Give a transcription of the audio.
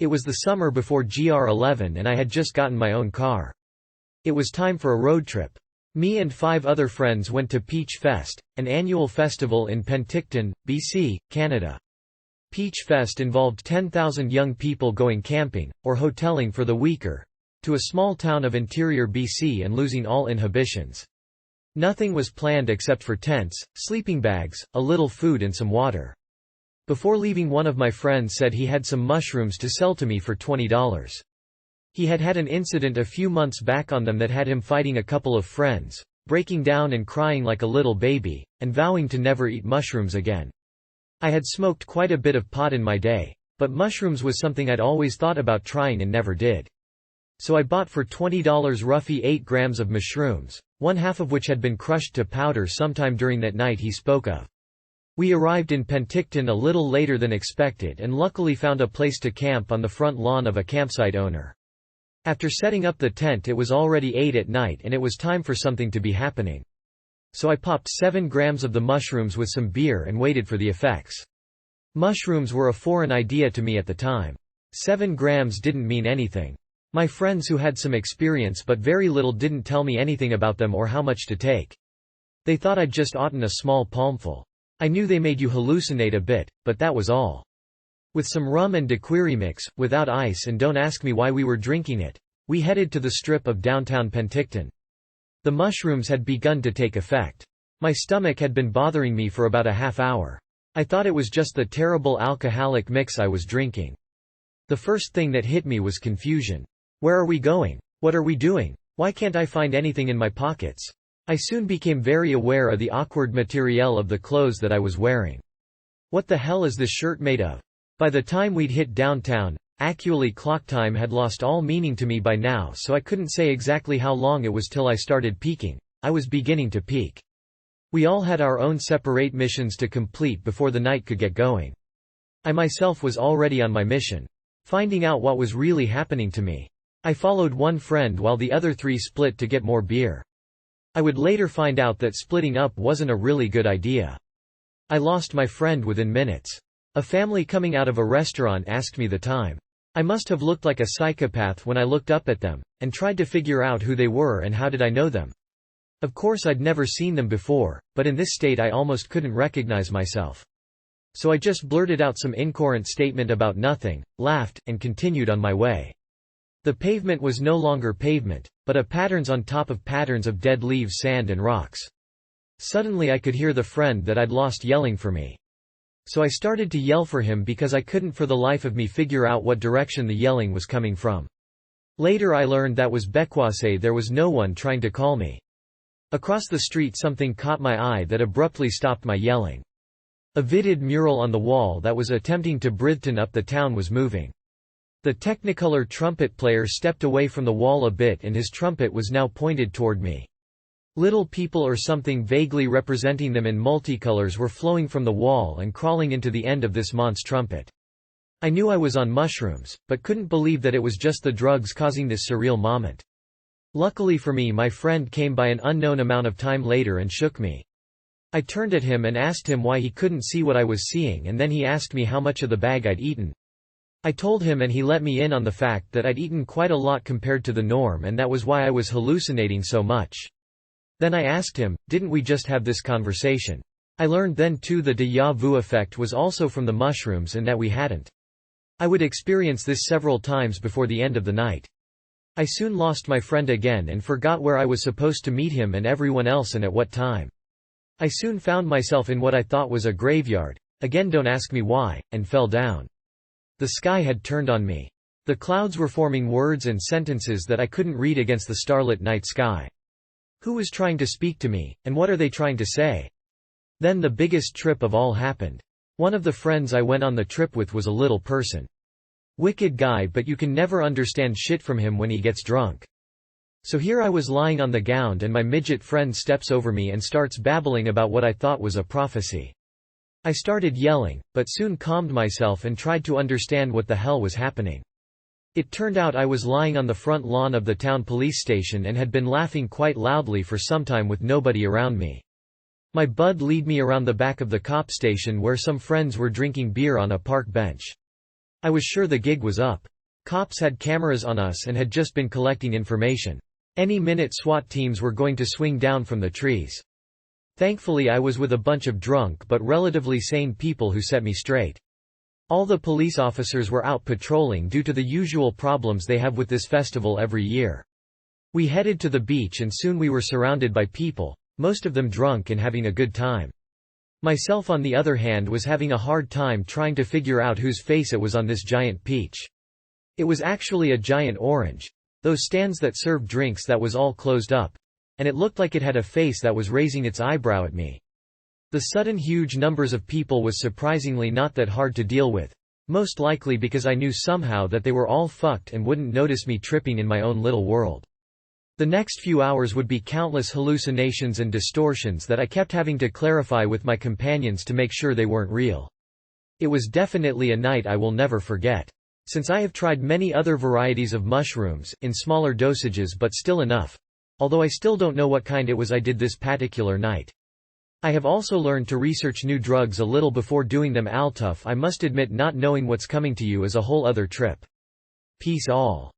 It was the summer before GR11 and I had just gotten my own car. It was time for a road trip. Me and 5 other friends went to Peach Fest, an annual festival in Penticton, BC, Canada. Peach Fest involved 10,000 young people going camping, or hoteling for the week to a small town of interior BC and losing all inhibitions. Nothing was planned except for tents, sleeping bags, a little food and some water. Before leaving, one of my friends said he had some mushrooms to sell to me for $20. He had had an incident a few months back on them that had him fighting a couple of friends, breaking down and crying like a little baby, and vowing to never eat mushrooms again. I had smoked quite a bit of pot in my day, but mushrooms was something I'd always thought about trying and never did. So I bought for $20 roughly 8 grams of mushrooms, one half of which had been crushed to powder sometime during that night he spoke of. We arrived in Penticton a little later than expected and luckily found a place to camp on the front lawn of a campsite owner. After setting up the tent, it was already 8 at night and it was time for something to be happening. So I popped 7 grams of the mushrooms with some beer and waited for the effects. Mushrooms were a foreign idea to me at the time. 7 grams didn't mean anything. My friends who had some experience but very little didn't tell me anything about them or how much to take. They thought I'd just eaten a small palmful. I knew they made you hallucinate a bit, but that was all. With some rum and daiquiri mix, without ice, and don't ask me why we were drinking it, we headed to the strip of downtown Penticton. The mushrooms had begun to take effect. My stomach had been bothering me for about a half hour. I thought it was just the terrible alcoholic mix I was drinking. The first thing that hit me was confusion. Where are we going? What are we doing? Why can't I find anything in my pockets? I soon became very aware of the awkward material of the clothes that I was wearing. What the hell is this shirt made of? By the time we'd hit downtown, actually clock time had lost all meaning to me by now, so I couldn't say exactly how long it was till I started peaking. I was beginning to peak. We all had our own separate missions to complete before the night could get going. I myself was already on my mission, finding out what was really happening to me. I followed one friend while the other 3 split to get more beer. I would later find out that splitting up wasn't a really good idea. I lost my friend within minutes. A family coming out of a restaurant asked me the time. I must have looked like a psychopath when I looked up at them, and tried to figure out who they were and how did I know them. Of course I'd never seen them before, but in this state I almost couldn't recognize myself. So I just blurted out some incoherent statement about nothing, laughed, and continued on my way. The pavement was no longer pavement, but a patterns on top of patterns of dead leaves, sand and rocks. Suddenly I could hear the friend that I'd lost yelling for me. So I started to yell for him because I couldn't for the life of me figure out what direction the yelling was coming from. Later I learned that was Bekwase, there was no one trying to call me. Across the street something caught my eye that abruptly stopped my yelling. A vivid mural on the wall that was attempting to Bridgeton up the town was moving. The Technicolor trumpet player stepped away from the wall a bit and his trumpet was now pointed toward me. Little people or something vaguely representing them in multicolors were flowing from the wall and crawling into the end of this mon's trumpet. I knew I was on mushrooms, but couldn't believe that it was just the drugs causing this surreal moment. Luckily for me, my friend came by an unknown amount of time later and shook me. I turned at him and asked him why he couldn't see what I was seeing, and then he asked me how much of the bag I'd eaten. I told him and he let me in on the fact that I'd eaten quite a lot compared to the norm, and that was why I was hallucinating so much. Then I asked him, didn't we just have this conversation? I learned then too the déjà vu effect was also from the mushrooms and that we hadn't. I would experience this several times before the end of the night. I soon lost my friend again and forgot where I was supposed to meet him and everyone else and at what time. I soon found myself in what I thought was a graveyard, again don't ask me why, and fell down. The sky had turned on me. The clouds were forming words and sentences that I couldn't read against the starlit night sky. Who was trying to speak to me, and what are they trying to say? Then the biggest trip of all happened. One of the friends I went on the trip with was a little person. Wicked guy, but you can never understand shit from him when he gets drunk. So here I was lying on the ground and my midget friend steps over me and starts babbling about what I thought was a prophecy. I started yelling, but soon calmed myself and tried to understand what the hell was happening. It turned out I was lying on the front lawn of the town police station and had been laughing quite loudly for some time with nobody around me. My bud lead me around the back of the cop station where some friends were drinking beer on a park bench. I was sure the gig was up. Cops had cameras on us and had just been collecting information. Any minute SWAT teams were going to swing down from the trees. Thankfully I was with a bunch of drunk but relatively sane people who set me straight. All the police officers were out patrolling due to the usual problems they have with this festival every year. We headed to the beach and soon we were surrounded by people, most of them drunk and having a good time. Myself on the other hand was having a hard time trying to figure out whose face it was on this giant peach. It was actually a giant orange. Those stands that served drinks that was all closed up. And it looked like it had a face that was raising its eyebrow at me. The sudden huge numbers of people was surprisingly not that hard to deal with. Most likely because I knew somehow that they were all fucked and wouldn't notice me tripping in my own little world. The next few hours would be countless hallucinations and distortions that I kept having to clarify with my companions to make sure they weren't real. It was definitely a night I will never forget. Since I have tried many other varieties of mushrooms, in smaller dosages but still enough. Although I still don't know what kind it was I did this particular night. I have also learned to research new drugs a little before doing them. Tough, I must admit, not knowing what's coming to you is a whole other trip. Peace all.